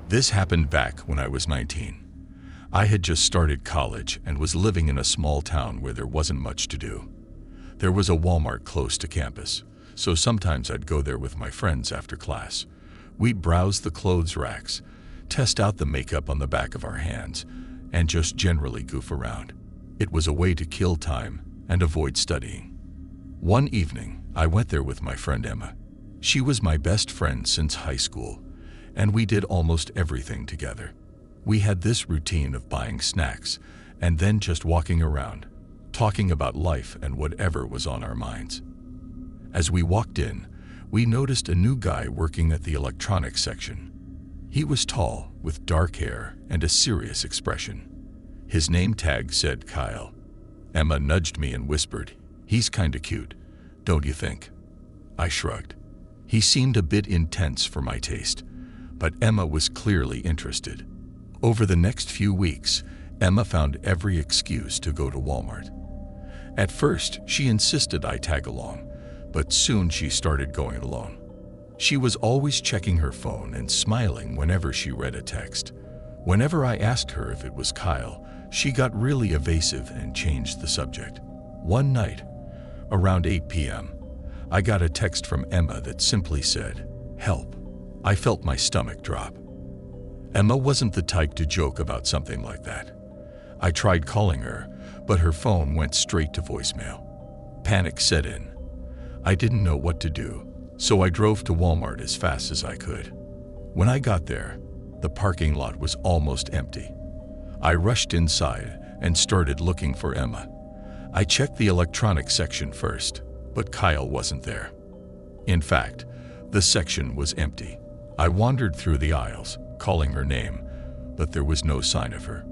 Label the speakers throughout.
Speaker 1: This happened back when I was 19. I had just started college and was living in a small town where there wasn't much to do. There was a Walmart close to campus, so sometimes I'd go there with my friends after class. We'd browse the clothes racks, test out the makeup on the back of our hands, and just generally goof around. It was a way to kill time and avoid studying. One evening, I went there with my friend Emma. She was my best friend since high school, and we did almost everything together. We had this routine of buying snacks and then just walking around, talking about life and whatever was on our minds. As we walked in, we noticed a new guy working at the electronics section. He was tall, with dark hair and a serious expression. His name tag said Kyle. Emma nudged me and whispered, "He's kinda cute, don't you think?" I shrugged. He seemed a bit intense for my taste, but Emma was clearly interested. Over the next few weeks, Emma found every excuse to go to Walmart. At first, she insisted I tag along, but soon she started going alone. She was always checking her phone and smiling whenever she read a text. Whenever I asked her if it was Kyle, she got really evasive and changed the subject. One night, around 8 p.m., I got a text from Emma that simply said, "Help." I felt my stomach drop. Emma wasn't the type to joke about something like that. I tried calling her, but her phone went straight to voicemail. Panic set in. I didn't know what to do, so I drove to Walmart as fast as I could. When I got there, the parking lot was almost empty. I rushed inside and started looking for Emma. I checked the electronics section first, but Kyle wasn't there. In fact, the section was empty. I wandered through the aisles, calling her name, but there was no sign of her.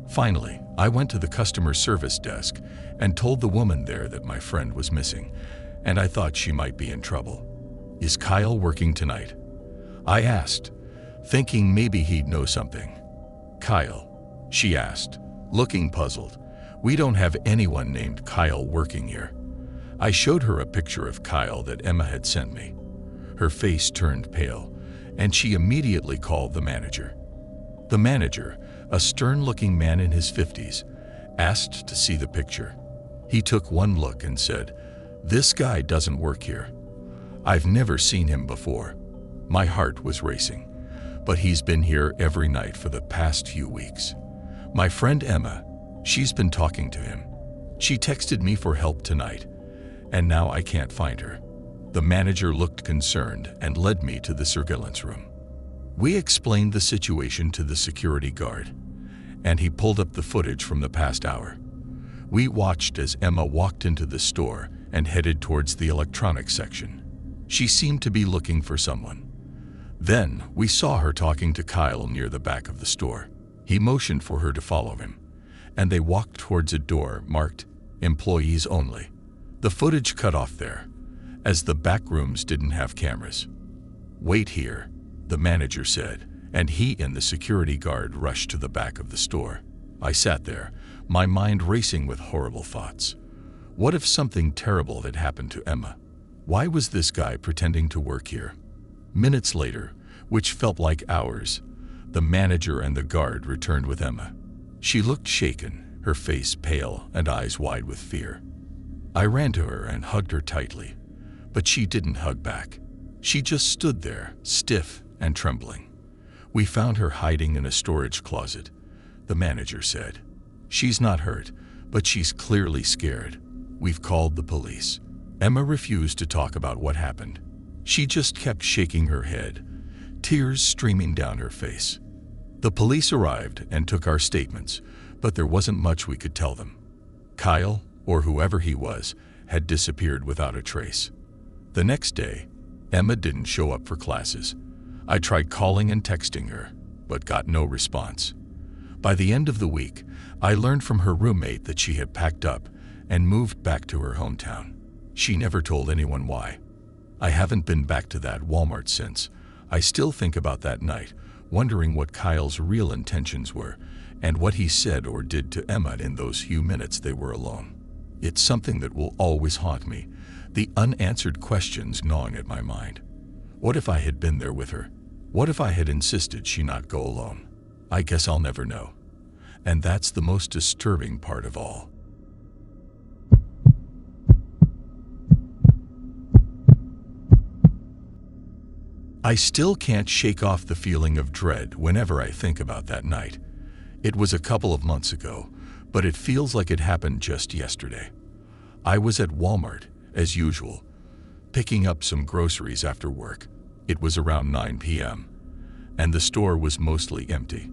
Speaker 1: Finally, I went to the customer service desk and told the woman there that my friend was missing, and I thought she might be in trouble. "Is Kyle working tonight?" I asked, thinking maybe he'd know something. "Kyle?" she asked, looking puzzled. "We don't have anyone named Kyle working here." I showed her a picture of Kyle that Emma had sent me. Her face turned pale, and she immediately called the manager. The manager, a stern-looking man in his 50s, asked to see the picture. He took one look and said, "This guy doesn't work here. I've never seen him before." My heart was racing, but he's been here every night for the past few weeks. My friend Emma, she's been talking to him. She texted me for help tonight, and now I can't find her. The manager looked concerned and led me to the surveillance room. We explained the situation to the security guard, and he pulled up the footage from the past hour. We watched as Emma walked into the store and headed towards the electronics section. She seemed to be looking for someone. Then we saw her talking to Kyle near the back of the store. He motioned for her to follow him, and they walked towards a door marked "Employees Only." The footage cut off there, as the back rooms didn't have cameras. "Wait here," the manager said, and he and the security guard rushed to the back of the store. I sat there, my mind racing with horrible thoughts. What if something terrible had happened to Emma? Why was this guy pretending to work here? Minutes later, which felt like hours, the manager and the guard returned with Emma. She looked shaken, her face pale and eyes wide with fear. I ran to her and hugged her tightly, but she didn't hug back. She just stood there, stiff and trembling. "We found her hiding in a storage closet," the manager said. "She's not hurt, but she's clearly scared. We've called the police." Emma refused to talk about what happened. She just kept shaking her head, tears streaming down her face. The police arrived and took our statements, but there wasn't much we could tell them. Kyle, or whoever he was, had disappeared without a trace. The next day, Emma didn't show up for classes. I tried calling and texting her, but got no response. By the end of the week, I learned from her roommate that she had packed up and moved back to her hometown. She never told anyone why. I haven't been back to that Walmart since. I still think about that night, wondering what Kyle's real intentions were and what he said or did to Emma in those few minutes they were alone. It's something that will always haunt me, the unanswered questions gnawing at my mind. What if I had been there with her? What if I had insisted she not go alone? I guess I'll never know. And that's the most disturbing part of all. I still can't shake off the feeling of dread whenever I think about that night. It was a couple of months ago, but it feels like it happened just yesterday. I was at Walmart, as usual, picking up some groceries after work. It was around 9 p.m., and the store was mostly empty.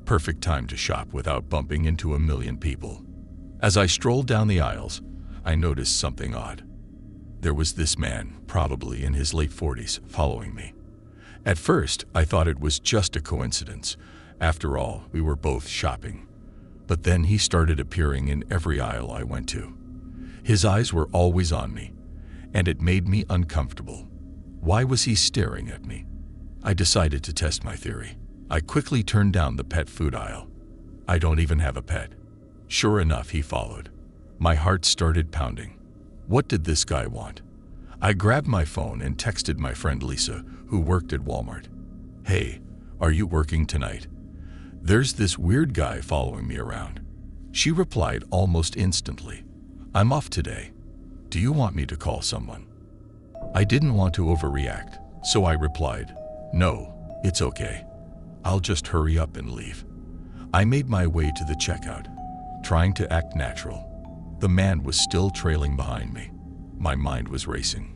Speaker 1: Perfect time to shop without bumping into a million people. As I strolled down the aisles, I noticed something odd. There was this man, probably in his late 40s, following me. At first, I thought it was just a coincidence. After all, we were both shopping. But then he started appearing in every aisle I went to. His eyes were always on me, and it made me uncomfortable. Why was he staring at me? I decided to test my theory. I quickly turned down the pet food aisle. I don't even have a pet. Sure enough, he followed. My heart started pounding. What did this guy want? I grabbed my phone and texted my friend Lisa, who worked at Walmart. Hey, are you working tonight? There's this weird guy following me around. She replied almost instantly. I'm off today. Do you want me to call someone? I didn't want to overreact, so I replied, no, it's okay. I'll just hurry up and leave. I made my way to the checkout, trying to act natural. The man was still trailing behind me. My mind was racing.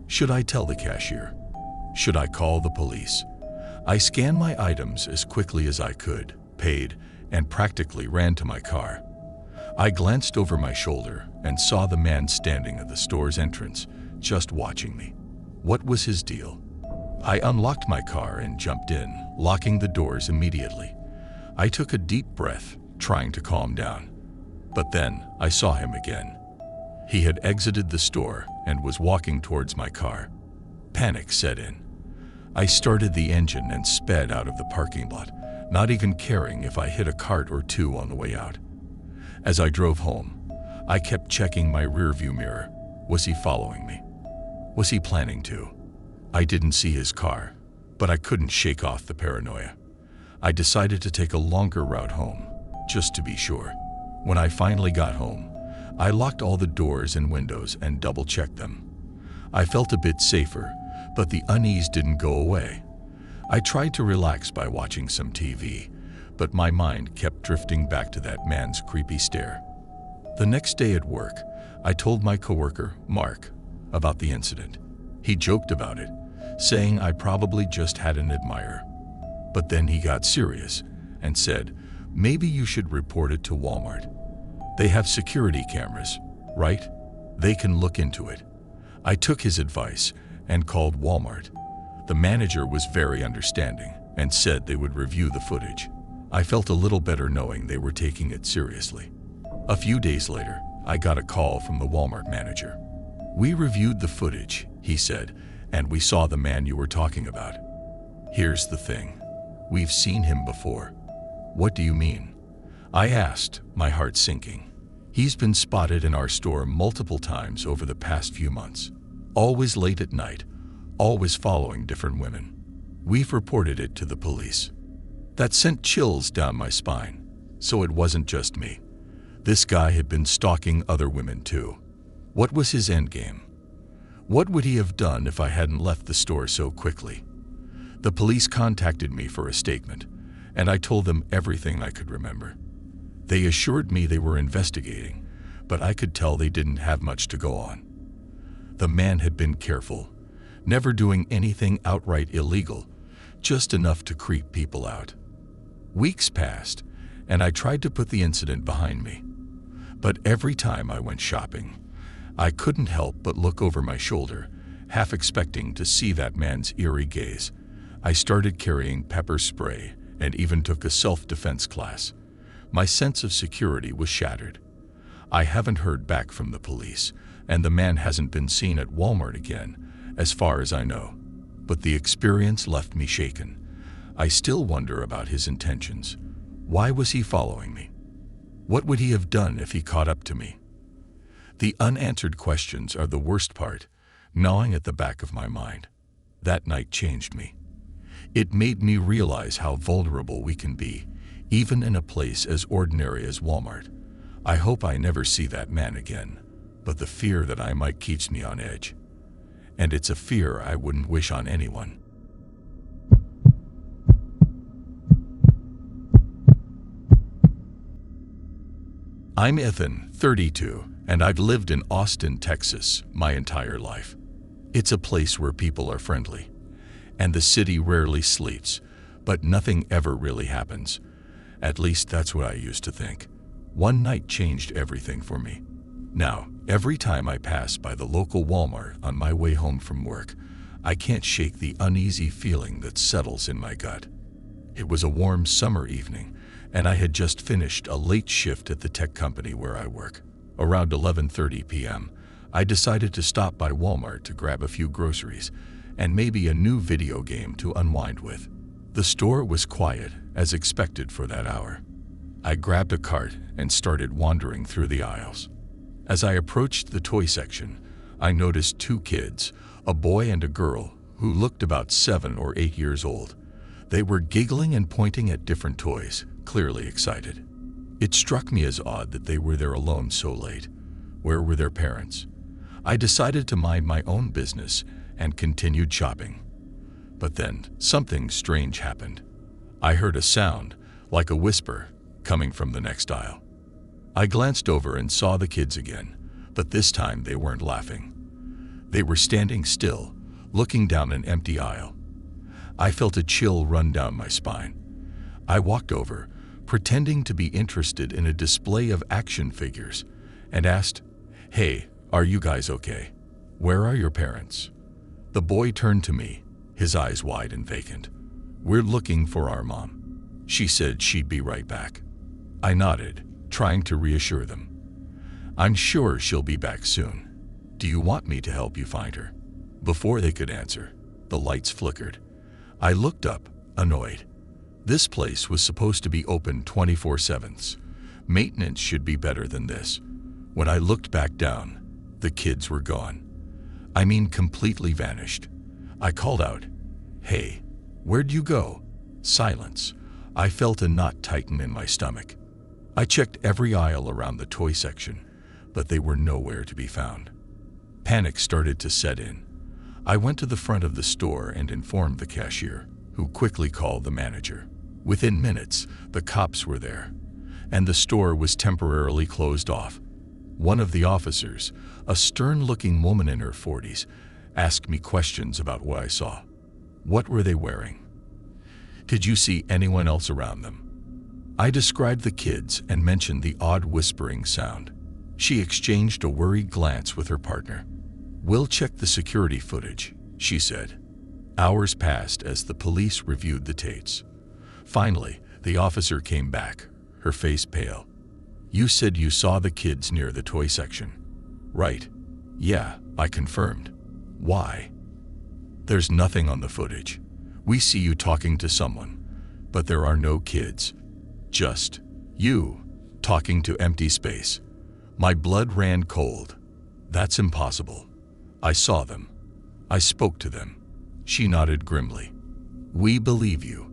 Speaker 1: Should I tell the cashier? Should I call the police? I scanned my items as quickly as I could, paid, and practically ran to my car. I glanced over my shoulder and saw the man standing at the store's entrance, just watching me. What was his deal? I unlocked my car and jumped in, locking the doors immediately. I took a deep breath, trying to calm down. But then I saw him again. He had exited the store and was walking towards my car. Panic set in. I started the engine and sped out of the parking lot, not even caring if I hit a cart or two on the way out. As I drove home, I kept checking my rearview mirror. Was he following me? Was he planning to? I didn't see his car, but I couldn't shake off the paranoia. I decided to take a longer route home, just to be sure. When I finally got home, I locked all the doors and windows and double-checked them. I felt a bit safer, but the unease didn't go away. I tried to relax by watching some TV, but my mind kept drifting back to that man's creepy stare. The next day at work, I told my coworker, Mark, about the incident. He joked about it, saying I probably just had an admirer. But then he got serious and said, maybe you should report it to Walmart. They have security cameras, right? They can look into it. I took his advice and called Walmart. The manager was very understanding and said they would review the footage. I felt a little better knowing they were taking it seriously. A few days later, I got a call from the Walmart manager. We reviewed the footage, he said, and we saw the man you were talking about. Here's the thing. We've seen him before. What do you mean? I asked, my heart sinking. He's been spotted in our store multiple times over the past few months. Always late at night, always following different women. We've reported it to the police. That sent chills down my spine. So it wasn't just me. This guy had been stalking other women too. What was his endgame? What would he have done if I hadn't left the store so quickly? The police contacted me for a statement, and I told them everything I could remember. They assured me they were investigating, but I could tell they didn't have much to go on. The man had been careful, never doing anything outright illegal, just enough to creep people out. Weeks passed, and I tried to put the incident behind me. But every time I went shopping, I couldn't help but look over my shoulder, half expecting to see that man's eerie gaze. I started carrying pepper spray and even took a self-defense class. My sense of security was shattered. I haven't heard back from the police, and the man hasn't been seen at Walmart again, as far as I know. But the experience left me shaken. I still wonder about his intentions. Why was he following me? What would he have done if he caught up to me? The unanswered questions are the worst part, gnawing at the back of my mind. That night changed me. It made me realize how vulnerable we can be, even in a place as ordinary as Walmart. I hope I never see that man again, but the fear that I might keeps me on edge. And it's a fear I wouldn't wish on anyone. I'm Ethan, 32, and I've lived in Austin, Texas, my entire life. It's a place where people are friendly, and the city rarely sleeps, but nothing ever really happens. At least that's what I used to think. One night changed everything for me. Now, every time I pass by the local Walmart on my way home from work, I can't shake the uneasy feeling that settles in my gut. It was a warm summer evening, and I had just finished a late shift at the tech company where I work. Around 11:30 p.m., I decided to stop by Walmart to grab a few groceries and maybe a new video game to unwind with. The store was quiet, as expected for that hour. I grabbed a cart and started wandering through the aisles. As I approached the toy section, I noticed two kids, a boy and a girl, who looked about 7 or 8 years old. They were giggling and pointing at different toys, clearly excited. It struck me as odd that they were there alone so late. Where were their parents? I decided to mind my own business and continued shopping. But then something strange happened. I heard a sound, like a whisper, coming from the next aisle. I glanced over and saw the kids again, but this time they weren't laughing. They were standing still, looking down an empty aisle. I felt a chill run down my spine. I walked over, pretending to be interested in a display of action figures, and asked, "Hey, are you guys okay? Where are your parents?" The boy turned to me, his eyes wide and vacant. "We're looking for our mom. She said she'd be right back." I nodded, trying to reassure them. "I'm sure she'll be back soon. Do you want me to help you find her?" Before they could answer, the lights flickered. I looked up, annoyed. This place was supposed to be open 24/7. Maintenance should be better than this. When I looked back down, the kids were gone. I mean, completely vanished. I called out, "Hey, where'd you go?" Silence. I felt a knot tighten in my stomach. I checked every aisle around the toy section, but they were nowhere to be found. Panic started to set in. I went to the front of the store and informed the cashier, who quickly called the manager. Within minutes, the cops were there, and the store was temporarily closed off. One of the officers, a stern-looking woman in her 40s, asked me questions about what I saw. What were they wearing? Did you see anyone else around them? I described the kids and mentioned the odd whispering sound. She exchanged a worried glance with her partner. "We'll check the security footage," she said. Hours passed as the police reviewed the tapes. Finally, the officer came back, her face pale. "You said you saw the kids near the toy section." "Right. Yeah," I confirmed. "Why?" "There's nothing on the footage. We see you talking to someone, but there are no kids. Just you, talking to empty space." My blood ran cold. "That's impossible. I saw them. I spoke to them." She nodded grimly. "We believe you,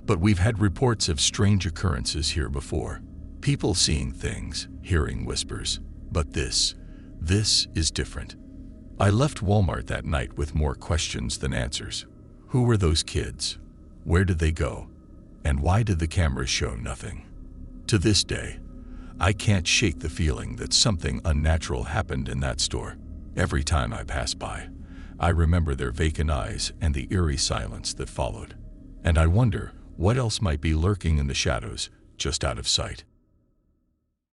Speaker 1: but we've had reports of strange occurrences here before. People seeing things, hearing whispers. But this is different." I left Walmart that night with more questions than answers. Who were those kids? Where did they go? And why did the cameras show nothing? To this day, I can't shake the feeling that something unnatural happened in that store. Every time I pass by, I remember their vacant eyes and the eerie silence that followed. And I wonder what else might be lurking in the shadows just out of sight.